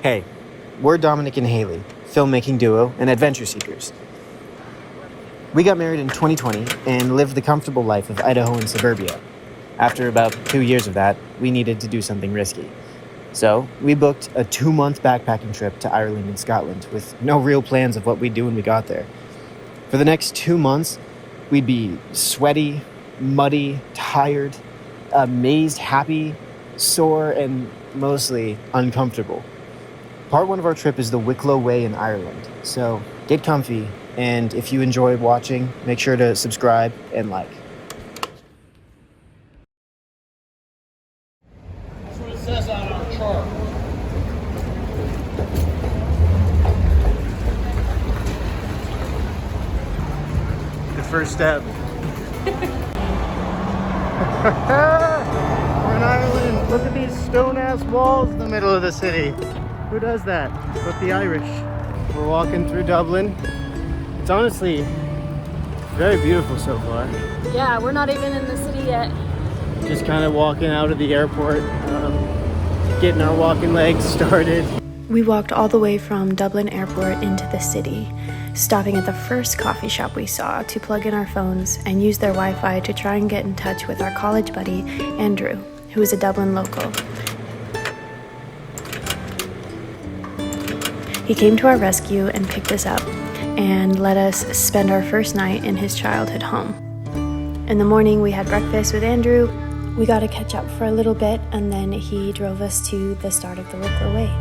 Hey, we're Dominic and Haley, filmmaking duo and adventure seekers. We got married in 2020 and lived the comfortable life of Idaho and suburbia. After about 2 years of that, we needed to do something risky. So we booked a 2-month backpacking trip to Ireland and Scotland with no real plans of what we'd do when we got there. For the next 2 months, we'd be sweaty, muddy, tired, amazed, happy, sore, and mostly uncomfortable. Part 1 of our trip is the Wicklow Way in Ireland, so get comfy, and if you enjoy watching, make sure to subscribe and like. That's what it says on our chart. The first step. We're in Ireland. Look at these stone-ass walls in the middle of the city. Who does that but the Irish? We're walking through Dublin. It's honestly very beautiful so far. Yeah, we're not even in the city yet. Just kind of walking out of the airport, getting our walking legs started. We walked all the way from Dublin Airport into the city, stopping at the first coffee shop we saw to plug in our phones and use their Wi-Fi to try and get in touch with our college buddy, Andrew, who is a Dublin local. He came to our rescue and picked us up and let us spend our first night in his childhood home. In the morning, we had breakfast with Andrew. We got to catch up for a little bit, and then he drove us to the start of the Wicklow Way.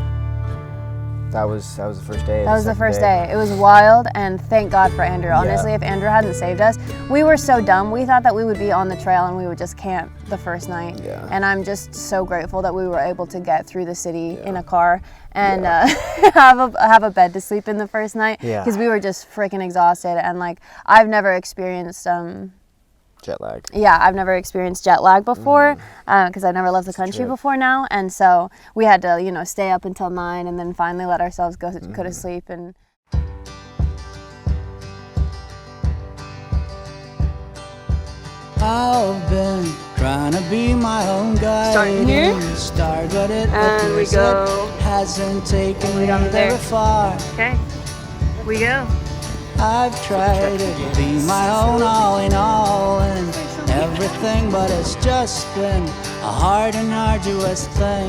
That was the first day. That was the first day. It was wild, and thank God for Andrew. Honestly, if Andrew hadn't saved us, we were so dumb. We thought that we would be on the trail and we would just camp the first night. Yeah. And I'm just so grateful that we were able to get through the city in a car and have a bed to sleep in the first night because we were just freaking exhausted. And like, I've never experienced jet lag. Yeah, I've never experienced jet lag before because I've never left the country before now, and so we had to, stay up until 9 and then finally let ourselves go to sleep. And I've been trying to be my own guy. Starting here, Start, but it and we go. Hasn't taken me down there. very far. Okay, we go. I've tried to be my own all in all and everything, but it's just been a hard and arduous thing.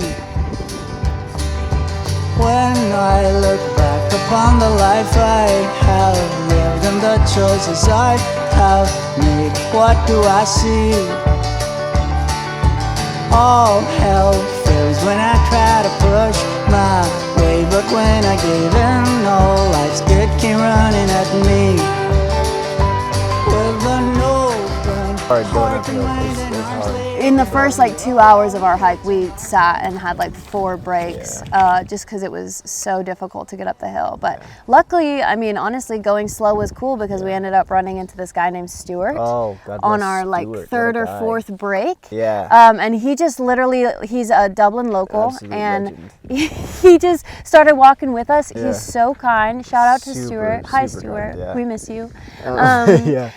When I look back upon the life I have lived and the choices I have made, what do I see? All hell fails when I try to push my way, but when I gave in, all life's good came running at me. With an open heart and mind and arms. In the first 2 hours of our hike, we sat and had 4 breaks just because it was so difficult to get up the hill. But luckily, I mean, honestly, going slow was cool because we ended up running into this guy named Stuart on our third or fourth break. Yeah. And he just literally, he's a Dublin local. Absolute and he just started walking with us. He's so kind. Shout out to Stuart. Hi, Stuart. Kind, we miss you. Yeah.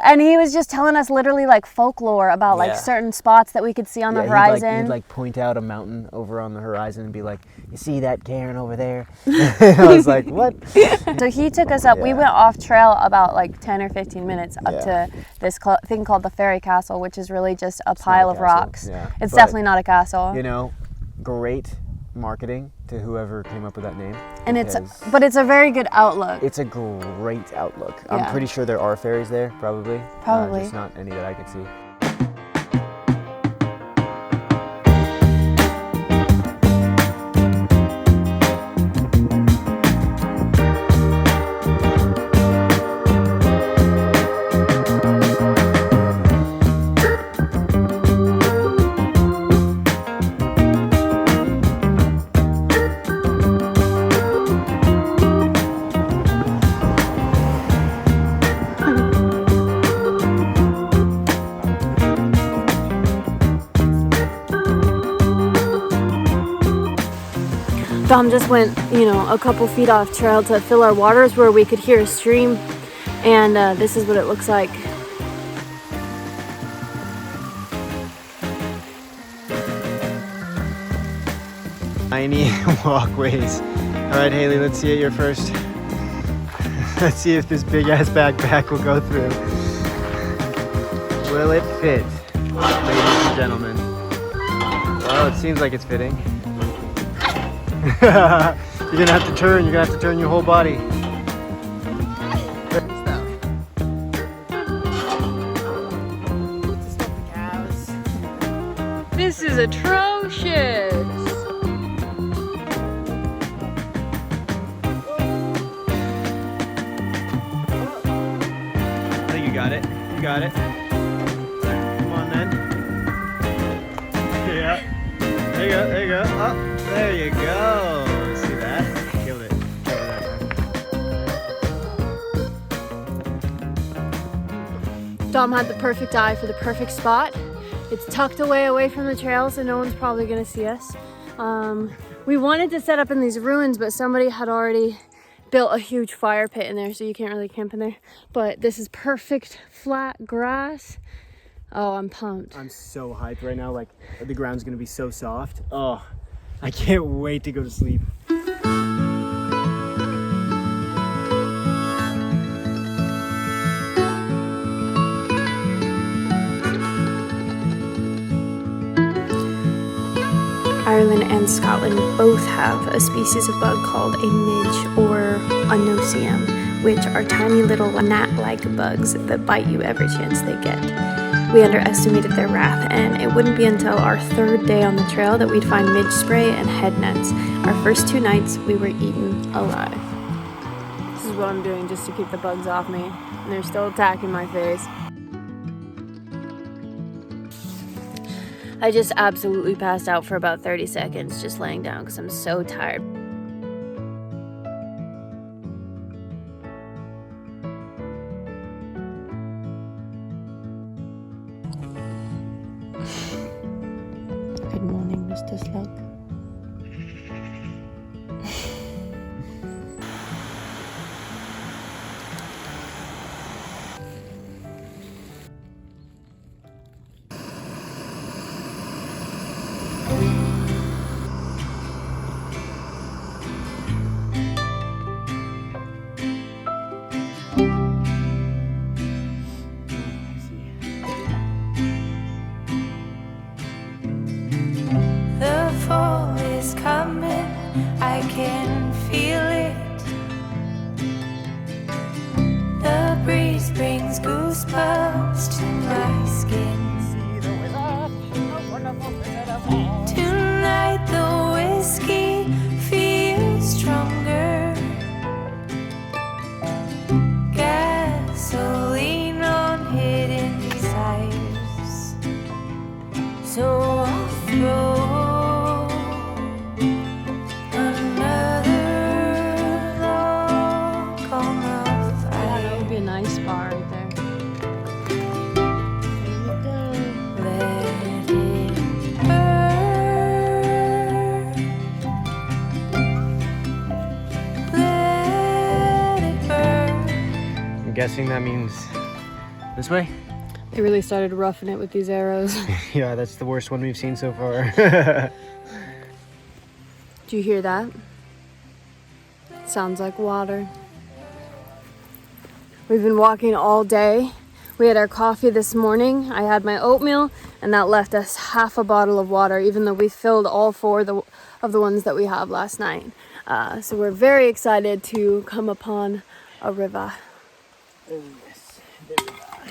And he was just telling us literally folklore about certain spots that we could see on the horizon. He'd point out a mountain over on the horizon and be like, "You see that cairn over there?" I was like, "What?" So he took us up. We went off trail about 10 or 15 minutes up to this thing called the Fairy Castle, which is really just a pile of rocks. Yeah. It's definitely not a castle. Great marketing to whoever came up with that name. And but it's a very good outlook. It's a great outlook. I'm pretty sure there are fairies there, probably. Just not any that I could see. Dom just went, a couple feet off trail to fill our waters where we could hear a stream, and this is what it looks like. tiny walkways. All right, Haley, let's see it your first. Let's see if this big ass backpack will go through. Will it fit, ladies and gentlemen? Well, it seems like it's fitting. You're gonna have to turn. You're gonna have to turn your whole body. This is atrocious. I think you got it. You got it. Come on, then. Yeah. There you go. There you go. Oh, there you go. See that? Killed it. Dom had the perfect eye for the perfect spot. It's tucked away from the trail, so no one's probably gonna see us. We wanted to set up in these ruins, but somebody had already built a huge fire pit in there, so you can't really camp in there. But this is perfect flat grass. Oh, I'm pumped. I'm so hyped right now. Like, the ground's gonna be so soft. Oh, I can't wait to go to sleep. Ireland and Scotland both have a species of bug called a midge or a no-see-em, which are tiny little gnat-like bugs that bite you every chance they get. We underestimated their wrath, and it wouldn't be until our third day on the trail that we'd find midge spray and head nets. Our first 2 nights, we were eaten alive. This is what I'm doing just to keep the bugs off me, and they're still attacking my face. I just absolutely passed out for about 30 seconds just laying down because I'm so tired. Good morning, Mr. Slug. Brings goosebumps to my skin. Tonight the whiskey feels stronger. Gasoline on hidden desires. So I'll throw Guessing that means this way? They really started roughing it with these arrows. Yeah, that's the worst one we've seen so far. Do you hear that? Sounds like water. We've been walking all day. We had our coffee this morning. I had my oatmeal, and that left us half a bottle of water, even though we filled all 4 of the ones that we have last night. So we're very excited to come upon a river. Oh, yes. There we are.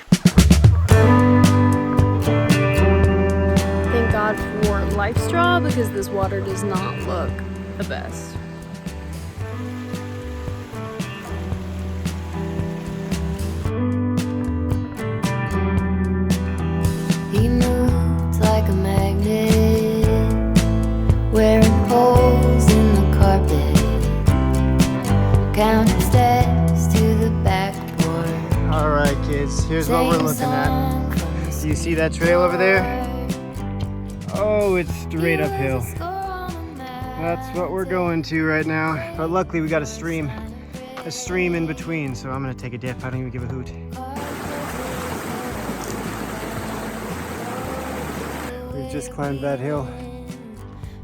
Thank God for Life Straw because this water does not look the best. He moved like a magnet, wearing holes in the carpet, counting steps to the back porch. All right, kids, here's what we're looking at. Do you see that trail over there? Oh, it's straight uphill. That's what we're going to right now. But luckily we got a stream in between, so I'm gonna take a dip. I don't even give a hoot. We've just climbed that hill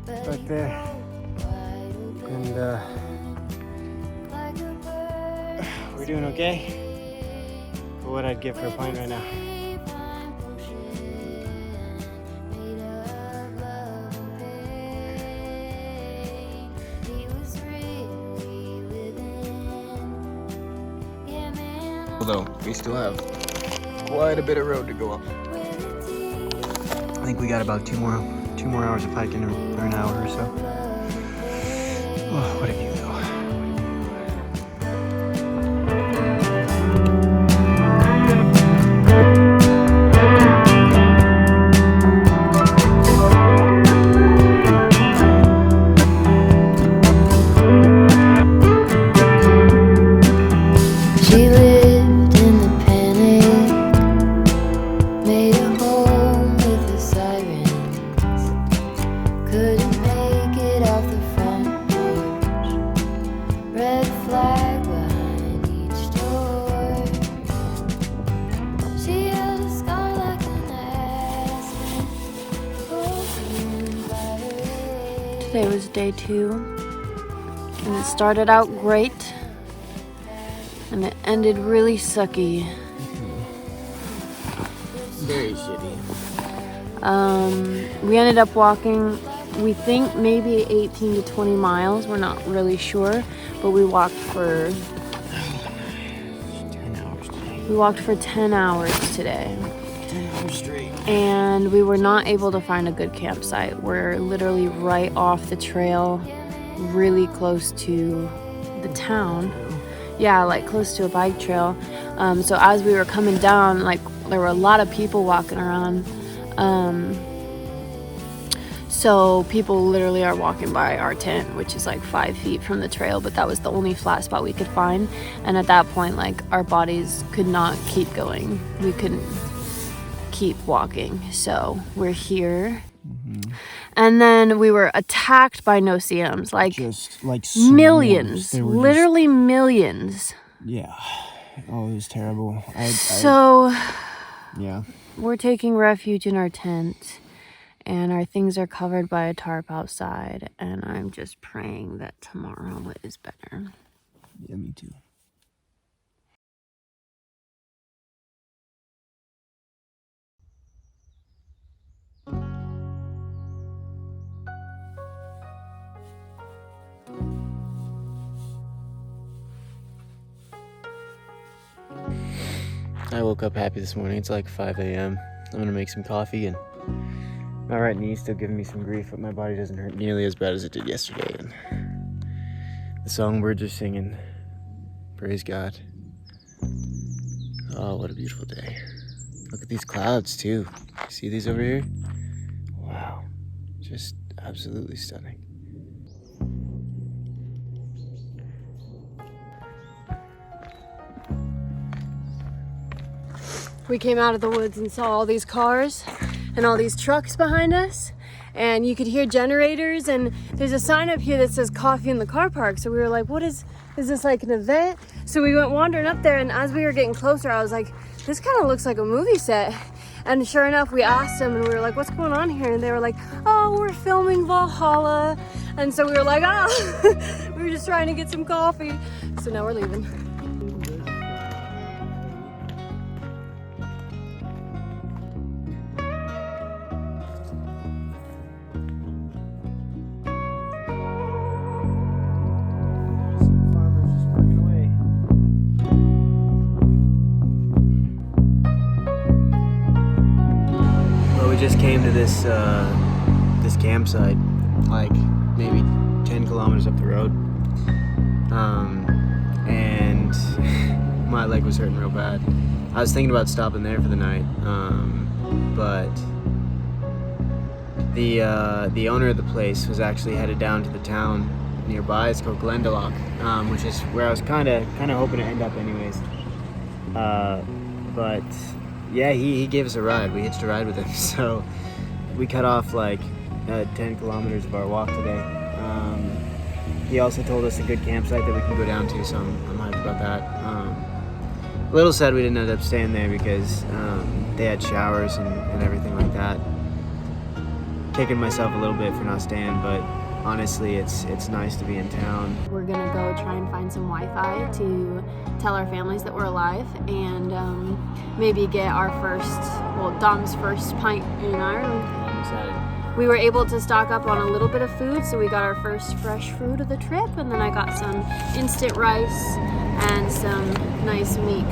right there. we're doing okay. For what I'd give for a pint right now. Although we still have quite a bit of road to go up. I think we got about two more hours of hiking or an hour or so. Oh, what a view though. She lived in the panic, made a home with the sirens. Couldn't make it off the front porch. Red flag behind each door. She held a scar like an aspen, poisoned by her age. Today was day 2, and it started out great, and it ended really sucky. Very shitty. We ended up walking, we think maybe 18 to 20 miles. We're not really sure, but we walked for 10 hours today. we walked for 10 hours today. 10 hours straight. And we were not able to find a good campsite. We're literally right off the trail, really close to the town. Yeah, like close to a bike trail. So as we were coming down, like there were a lot of people walking around. So people literally are walking by our tent, which is like 5 feet from the trail, but that was the only flat spot we could find. And at that point, like our bodies could not keep going. We couldn't keep walking. So we're here. And then we were attacked by no-see-ums, like Just like millions, They were literally millions. yeah. Oh, it was terrible. So Yeah. we're taking refuge in our tent, and our things are covered by a tarp outside, and I'm just praying that tomorrow is better. Yeah, me too. I woke up happy this morning. It's like 5 a.m. I'm gonna make some coffee, and my right knee's still giving me some grief, but my body doesn't hurt nearly as bad as it did yesterday. And the song birds are singing. Praise God. Oh, what a beautiful day. Look at these clouds too. See these over here? Wow. Just absolutely stunning. We came out of the woods and saw all these cars and all these trucks behind us, and you could hear generators, and there's a sign up here that says coffee in the car park. So we were like, what is this, like an event? So we went wandering up there, and as we were getting closer, I was like, this kind of looks like a movie set. And sure enough, we asked them, and we were like, what's going on here? And they were like, oh, we're filming Valhalla. And so we were like, oh, we were just trying to get some coffee. So now we're leaving. Just came to this campsite, like maybe 10 kilometers up the road, and my leg was hurting real bad. I was thinking about stopping there for the night, but the owner of the place was actually headed down to the town nearby. It's called Glendalough, which is where I was kind of hoping to end up anyways. But yeah, he gave us a ride. We hitched a ride with him. So we cut off like 10 kilometers of our walk today. He also told us a good campsite that we can go down to, so I'm hyped about that. A little sad we didn't end up staying there because they had showers and everything like that. Kicking myself a little bit for not staying, but honestly, it's nice to be in town. We're gonna go try and find some Wi-Fi to tell our families that we're alive, and maybe get our Dom's first pint in Ireland. I'm excited. We were able to stock up on a little bit of food, so we got our first fresh fruit of the trip, and then I got some instant rice and some nice meat.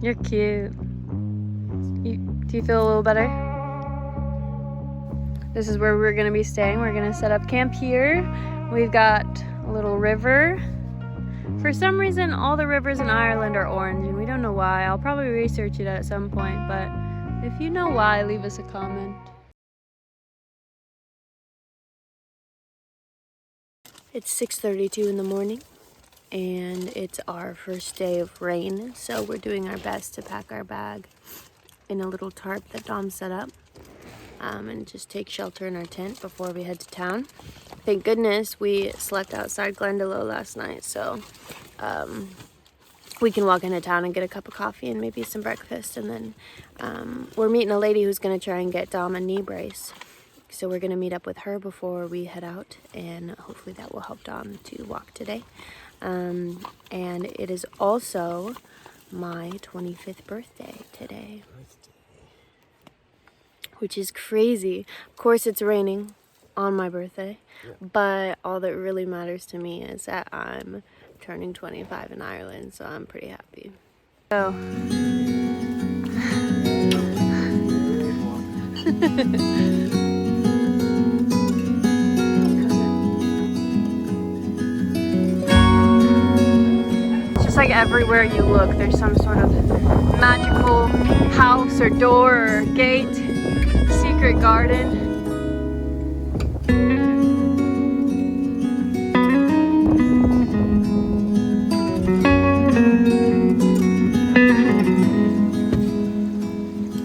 You're cute. Do you feel a little better? This is where we're gonna be staying. We're gonna set up camp here. We've got a little river. For some reason, all the rivers in Ireland are orange, and we don't know why. I'll probably research it at some point, but if you know why, leave us a comment. It's 6:32 in the morning, and it's our first day of rain, so we're doing our best to pack our bag in a little tarp that Dom set up, and just take shelter in our tent before we head to town. Thank goodness we slept outside Glendalough last night, so we can walk into town and get a cup of coffee and maybe some breakfast, and then we're meeting a lady who's going to try and get Dom a knee brace. So we're going to meet up with her before we head out, and hopefully that will help Dom to walk today. And it is also my 25th birthday today, which is crazy. Of course it's raining on my birthday, but all that really matters to me is that I'm turning 25 in Ireland, so I'm pretty happy. So just like everywhere you look, there's some sort of magical house or door or gate, secret garden.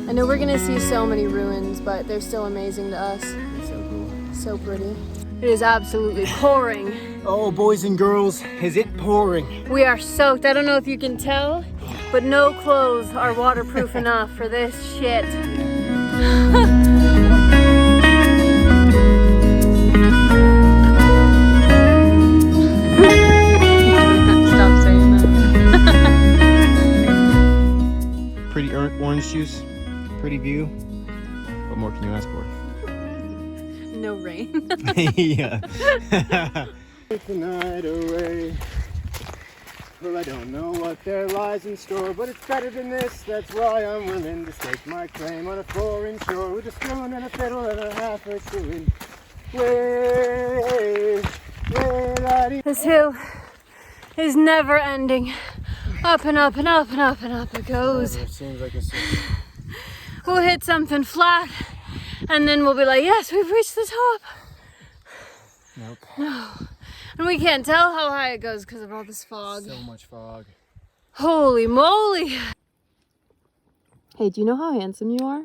I know we're gonna see so many ruins, but they're still amazing to us. It's so cool. So pretty. It is absolutely pouring. Oh, boys and girls, is it pouring? We are soaked. I don't know if you can tell, but no clothes are waterproof enough for this shit. Stop saying that. Pretty orange juice, pretty view. What more can you ask for? No rain. Yeah. Take the night away. Well, I don't know what there lies in store, but it's better than this. That's why I'm willing to stake my claim on a foreign shore with a spoon and a fiddle and a half a shilling. Way, This hill is never ending. Up and up and up and up and up it goes. It seems like it's We'll hit something flat, and then we'll be like, yes, we've reached the top. nope. No. And we can't tell how high it goes because of all this fog. So much fog. Holy moly. Hey, do you know how handsome you are?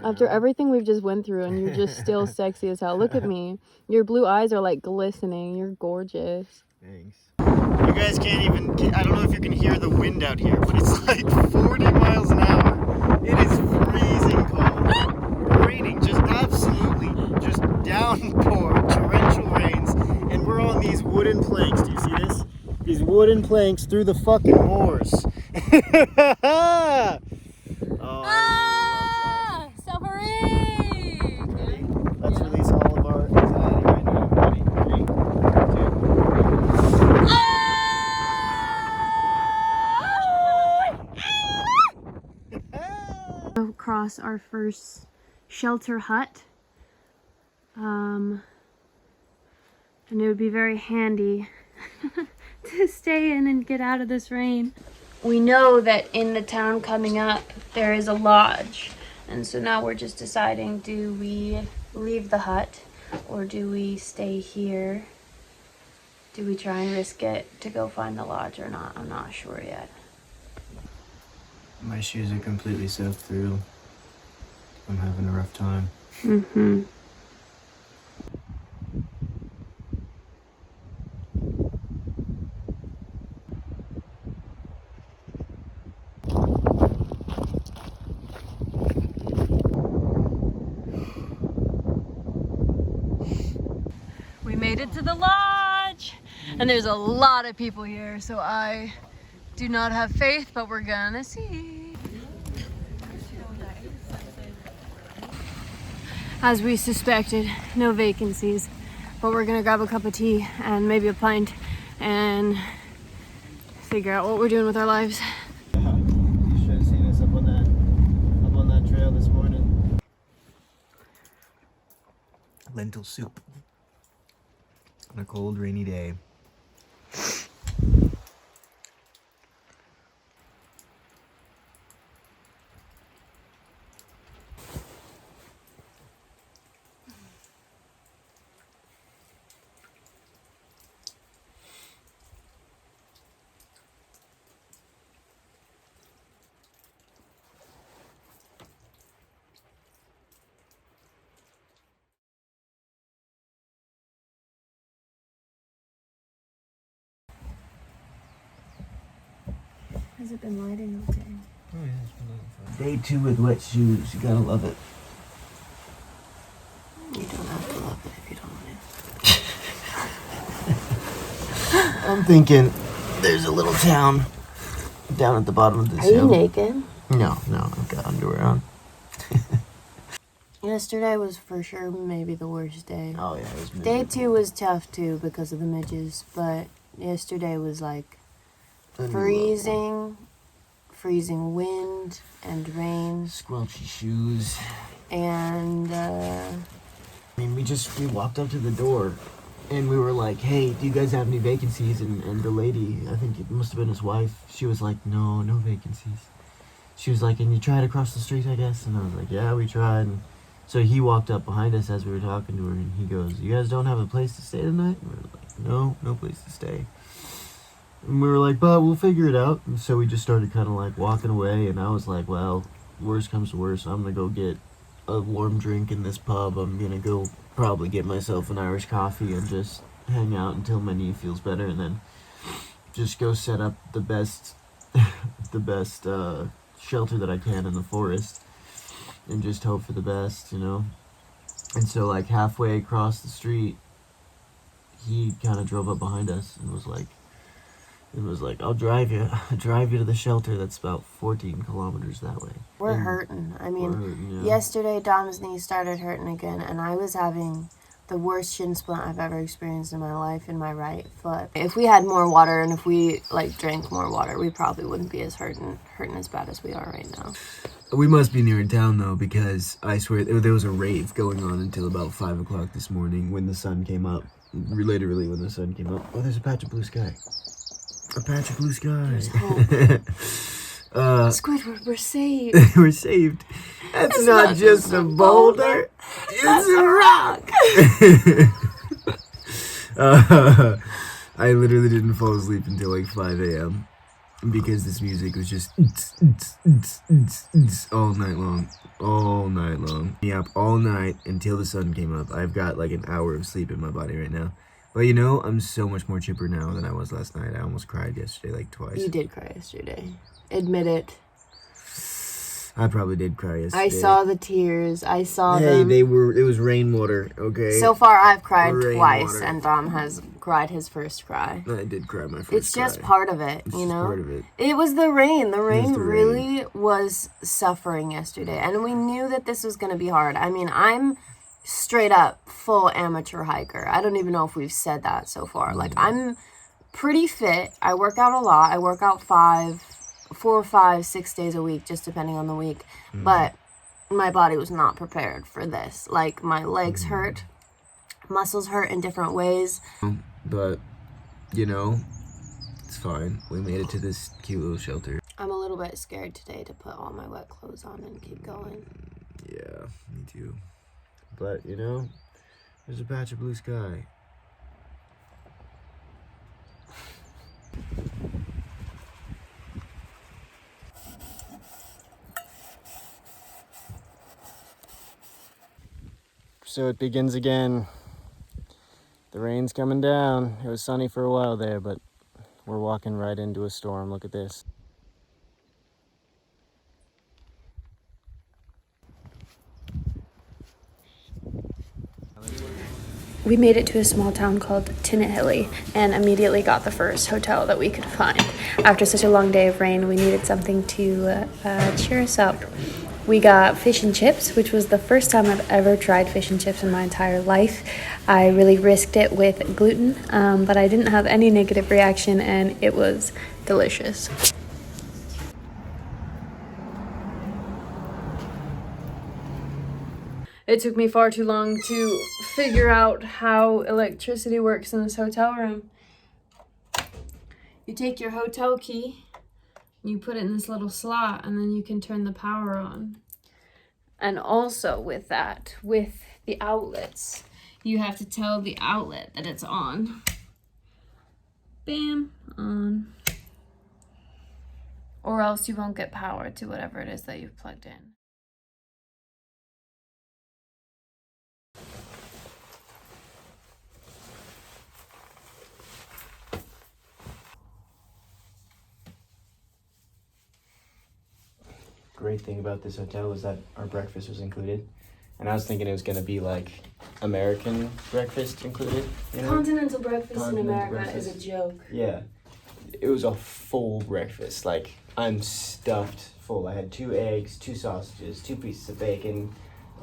After everything we've just went through, and you're just still sexy as hell. Look at me. Your blue eyes are like glistening. You're gorgeous. Thanks. You guys can't even, I don't know if you can hear the wind out here, but it's like 40 miles an hour. It is freezing cold. Raining, just absolutely, just downpour, torrential rains. And we're on these wooden planks. Do you see this? These wooden planks through the fucking moors. Suffering! Let's release all of our anxiety right now. Ready? 3, 2. Across our first shelter hut. And it would be very handy to stay in and get out of this rain. We know that in the town coming up there is a lodge, and so now we're just deciding, do we leave the hut or do we stay here? Do we try and risk it to go find the lodge or not? I'm not sure yet. My shoes are completely soaked through. I'm having a rough time. Mm-hmm. it to the lodge. And there's a lot of people here, so I do not have faith, but we're gonna see. As we suspected, no vacancies, but we're gonna grab a cup of tea and maybe a pint and figure out what we're doing with our lives. You should have seen us up on that trail this morning. Lentil soup on a cold, rainy day. Has it been lighting okay? Oh yeah, it's been fun. Day 2 with wet shoes. You gotta love it. You don't have to love it if you don't want I'm thinking there's a little town down at the bottom of this to. Are you hill. naked? No, I've got underwear on. Yesterday was for sure maybe the worst day. Oh yeah, it was Day miserable. 2 was tough too because of the midges, but yesterday was like Unbelievable. freezing wind and rain, Squelchy shoes. and I mean, we walked up to the door and we were like, hey, do you guys have any vacancies? And the lady, I think it must have been his wife, she was like, no vacancies. She was like, and you tried across the street, I guess? And I was like, yeah, we tried. And so he walked up behind us as we were talking to her and he goes, you guys don't have a place to stay tonight? And we were like, no place to stay. And we were like, but we'll figure it out. And so we just started kind of like walking away. And I was like, well, worst comes to worst, I'm going to go get a warm drink in this pub. I'm going to go probably get myself an Irish coffee and just hang out until my knee feels better. And then just go set up the best, shelter that I can in the forest. And just hope for the best, you know? And so like halfway across the street, he kind of drove up behind us and was like, I'll drive you to the shelter that's about 14 kilometers that way. we're And hurting. I we're mean, hurting, yeah. yesterday Dom's knee started hurting again, and I was having the worst shin splint I've ever experienced in my life in my right foot. If we had more water and if we like drank more water, we probably wouldn't be as hurting as bad as we are right now. We must be near in town though, because I swear there was a rave going on until about 5 o'clock this morning when the sun came up. Literally when the sun came up. Oh, there's a patch of blue sky. A patch of blue sky. There's hope. Squidward, we're saved. We're saved. That's not just a boulder. It's a rock. I literally didn't fall asleep until like 5 a.m. because this music was just all night long. Me up all night until the sun came up. I've got like an hour of sleep in my body right now. But you know, I'm so much more chipper now than I was last night. I almost cried yesterday like twice. You did cry yesterday. Admit it. I probably did cry yesterday. I saw the tears. I saw Hey, them. it was rainwater, okay? So far, I've cried Rainwater. twice, and Dom has cried his first cry. I did cry my first It's just cry. part of it, It's you just know? part of it. It was the rain. The rain the really was suffering yesterday, and we knew that this was going to be hard. I mean, I'm straight up full amateur hiker. I don't even know if we've said that so far. Like, I'm pretty fit. I work out a lot. I work out 4 or 5, 6 days a week, just depending on the week. But my body was not prepared for this. Like, my legs hurt, muscles hurt in different ways. But, you know, it's fine. We made it to this cute little shelter. I'm a little bit scared today to put all my wet clothes on and keep going. Yeah, me too. But, you know, there's a patch of blue sky. So it begins again. The rain's coming down. It was sunny for a while there, but we're walking right into a storm. Look at this. We made it to a small town called Tinahilly and immediately got the first hotel that we could find. After such a long day of rain, we needed something to cheer us up. We got fish and chips, which was the first time I've ever tried fish and chips in my entire life. I really risked it with gluten, but I didn't have any negative reaction and it was delicious. It took me far too long to figure out how electricity works in this hotel room. You take your hotel key, you put it in this little slot, and then you can turn the power on. And also with that, with the outlets, you have to tell the outlet that it's on. Bam, on. Or else you won't get power to whatever it is that you've plugged in. Great thing about this hotel was that our breakfast was included. And I was thinking it was going to be like American breakfast included. You know? Continental breakfast in Continental America breakfast. is a joke. Yeah. It was a full breakfast. Like, I'm stuffed full. I had 2 eggs, 2 sausages, 2 pieces of bacon,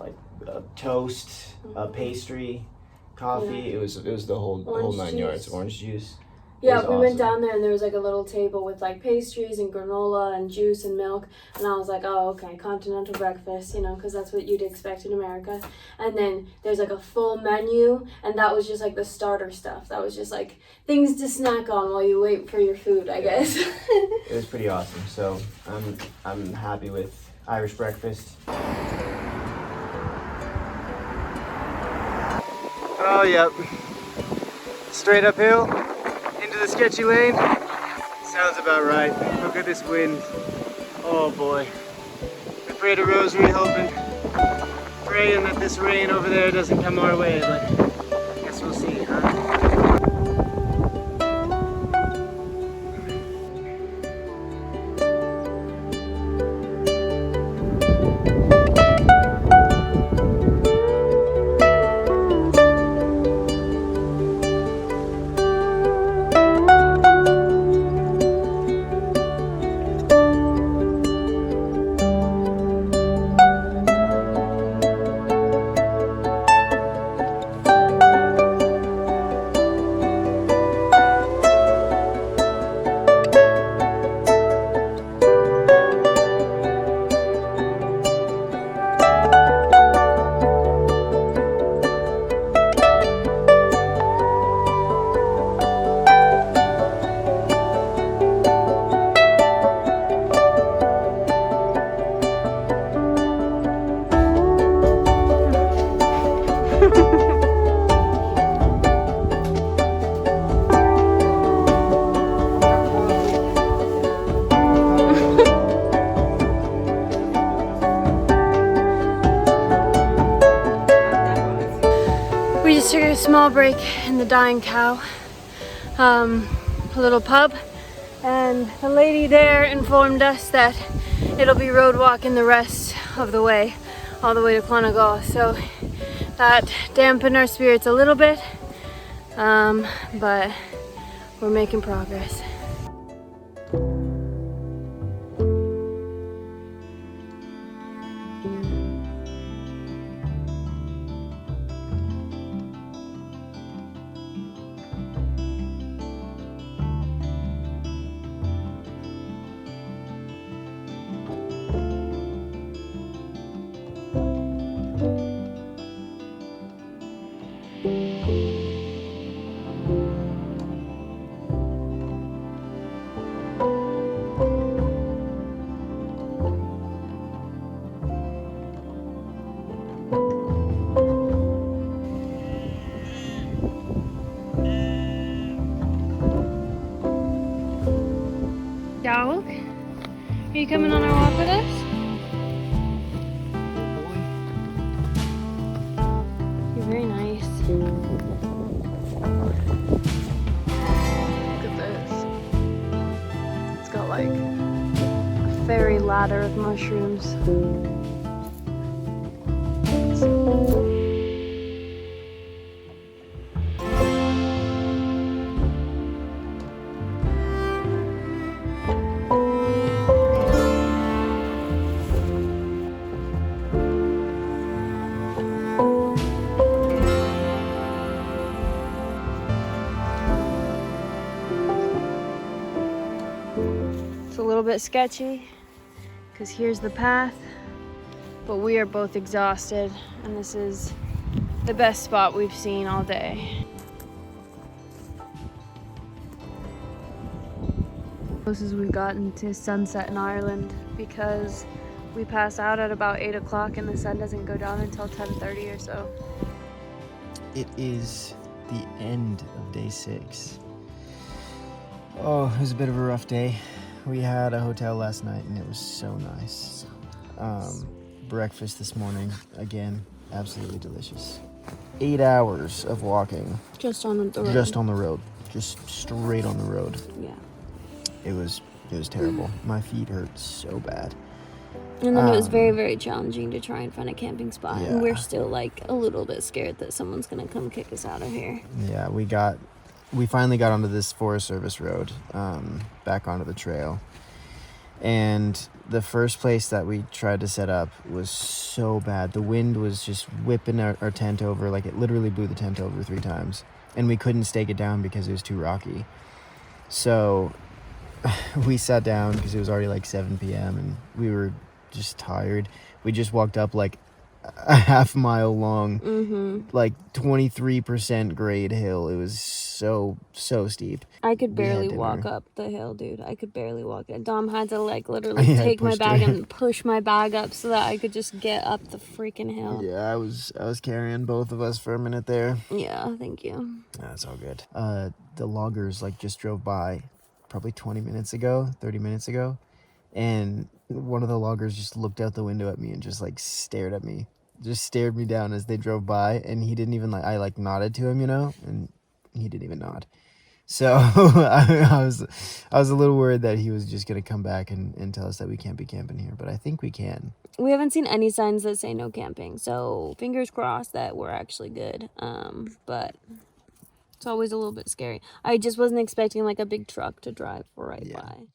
like a toast, a pastry, coffee. Yeah. It was the whole 9 yards. Orange juice. Yeah, It was we went awesome. down there and there was like a little table with like pastries and granola and juice and milk. And I was like, oh, okay, continental breakfast, you know, because that's what you'd expect in America. And then there's like a full menu, and that was just like the starter stuff. That was just like things to snack on while you wait for your food, I guess. It was pretty awesome. So I'm happy with Irish breakfast. Oh, yep. Straight uphill into the sketchy lane. Sounds about right. Look at this wind. Oh boy. We prayed a rosary hoping, praying that this rain over there doesn't come our way, but I guess we'll see, huh? We just took a small break in the Dying Cow, a little pub, and the lady there informed us that it'll be road walking the rest of the way, all the way to Clonegal. So that dampened our spirits a little bit, but we're making progress. Dog, are you coming on our walk with us? You're very nice. Look at this. It's got like a fairy ladder of mushrooms. little bit sketchy because here's the path, but we are both exhausted, and this is the best spot we've seen all day. Closest we've gotten to sunset in Ireland because we pass out at about 8 o'clock and the sun doesn't go down until 10:30 or so. It is the end of day 6. Oh, it was a bit of a rough day. We had a hotel last night and it was so nice. Breakfast this morning, again, absolutely delicious. 8 hours of walking. Just on the road. Just on the road. Just straight on the road. Yeah. It was terrible. My feet hurt so bad. And then it was very, very challenging to try and find a camping spot. Yeah. And we're still like a little bit scared that someone's going to come kick us out of here. Yeah, we finally got onto this Forest Service road, back onto the trail. And the first place that we tried to set up was so bad. The wind was just whipping our tent over. Like, it literally blew the tent over 3 times. And we couldn't stake it down because it was too rocky. So we sat down because it was already like 7 p.m. and we were just tired. We just walked up like a half-mile long, like 23% grade hill. It was so steep. I could barely walk up the hill, dude. I could barely walk it. Dom had to like literally take my bag and push my bag up so that I could just get up the freaking hill. Yeah, I was carrying both of us for a minute there. Yeah, thank you. That's all good. The loggers like just drove by probably 30 minutes ago, and one of the loggers just looked out the window at me and just like stared me down as they drove by, and he didn't even I nodded to him, and he didn't even nod. So I was a little worried that he was just gonna come back and tell us that we can't be camping here, but I think we can. We haven't seen any signs that say no camping, so fingers crossed that we're actually good. But it's always a little bit scary. I just wasn't expecting like a big truck to drive right by.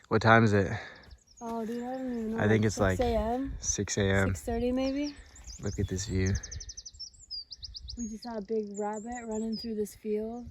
What time is it? Oh, dude, I don't even know. I think it's like 6 a.m. 6 a.m. 6:30 maybe. Look at this view. We just saw a big rabbit running through this field.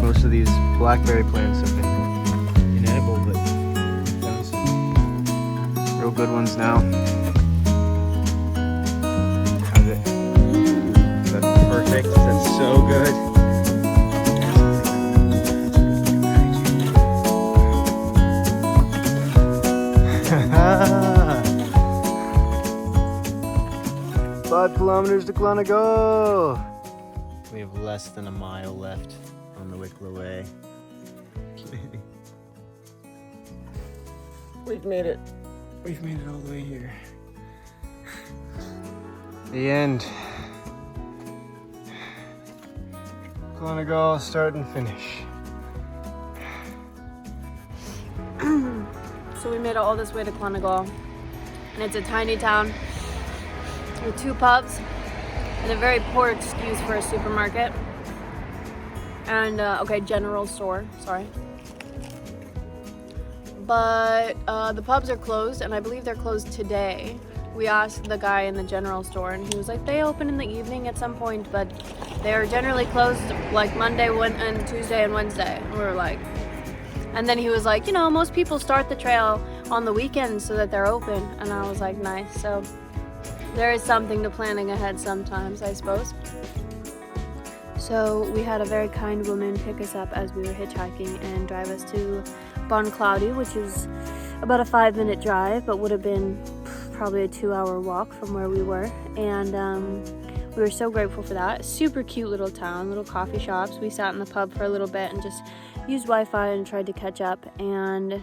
Most of these blackberry plants have been inedible, but we found some real good ones now. How's it? Is that perfect? Is that so good? Five kilometers to Clonegal. We have less than a mile left on the Wicklow Way. We've made it. We've made it all the way here. The end. Clonegal, start and finish. So we made it all this way to Clonegal, and it's a tiny town with 2 pubs and a very poor excuse for a supermarket and general store, sorry. But the pubs are closed, and I believe they're closed today. We asked the guy in the general store, and he was like, they open in the evening at some point, but they're generally closed like Monday and Tuesday and Wednesday. And we were like, and then he was like, most people start the trail on the weekends so that they're open. And I was like, nice. So there is something to planning ahead sometimes, I suppose. So we had a very kind woman pick us up as we were hitchhiking and drive us to Cloudy, which is about a 5-minute drive, but would have been probably a 2-hour walk from where we were. And we were so grateful for that. Super cute little town, little coffee shops. We sat in the pub for a little bit and just used Wi-Fi and tried to catch up. And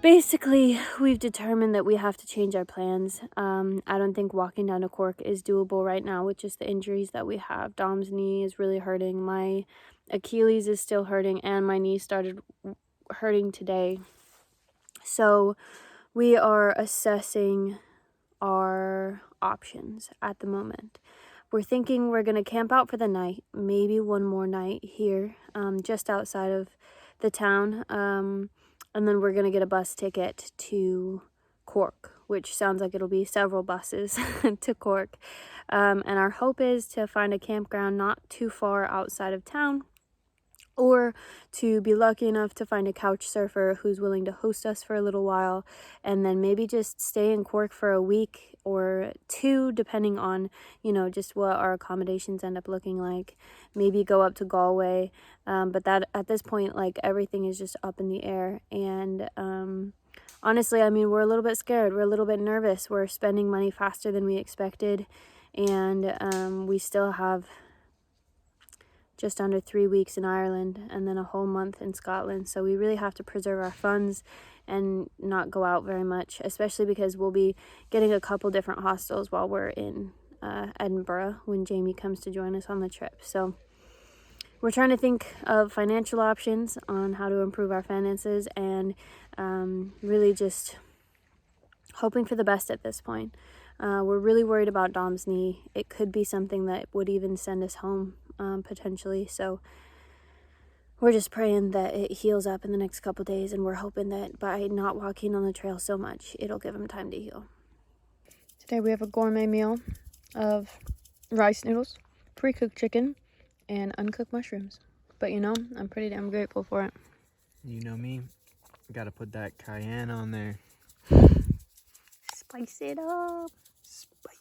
basically, we've determined that we have to change our plans. I don't think walking down to Cork is doable right now with just the injuries that we have. Dom's knee is really hurting. My Achilles is still hurting, and my knee started hurting today. So we are assessing our options at the moment. We're thinking we're going to camp out for the night, maybe one more night here, just outside of the town. And then we're going to get a bus ticket to Cork, which sounds like it'll be several buses to Cork. And our hope is to find a campground not too far outside of town, or to be lucky enough to find a couch surfer who's willing to host us for a little while, and then maybe just stay in Cork for a week or two, depending on, you know, just what our accommodations end up looking like. Maybe go up to Galway, but that at this point, like, everything is just up in the air. And honestly, I mean, we're a little bit scared. We're a little bit nervous. We're spending money faster than we expected, and we still have just under 3 weeks in Ireland and then a whole month in Scotland. So we really have to preserve our funds and not go out very much, especially because we'll be getting a couple different hostels while we're in Edinburgh when Jamie comes to join us on the trip. So we're trying to think of financial options on how to improve our finances, and really just hoping for the best at this point. We're really worried about Dom's knee. It could be something that would even send us home, potentially. So we're just praying that it heals up in the next couple days, and we're hoping that by not walking on the trail so much, it'll give him time to heal. Today we have a gourmet meal of rice noodles, pre-cooked chicken, and uncooked mushrooms. But you know, I'm pretty damn grateful for it. You know me. Gotta put that cayenne on there. Spice it up. Spice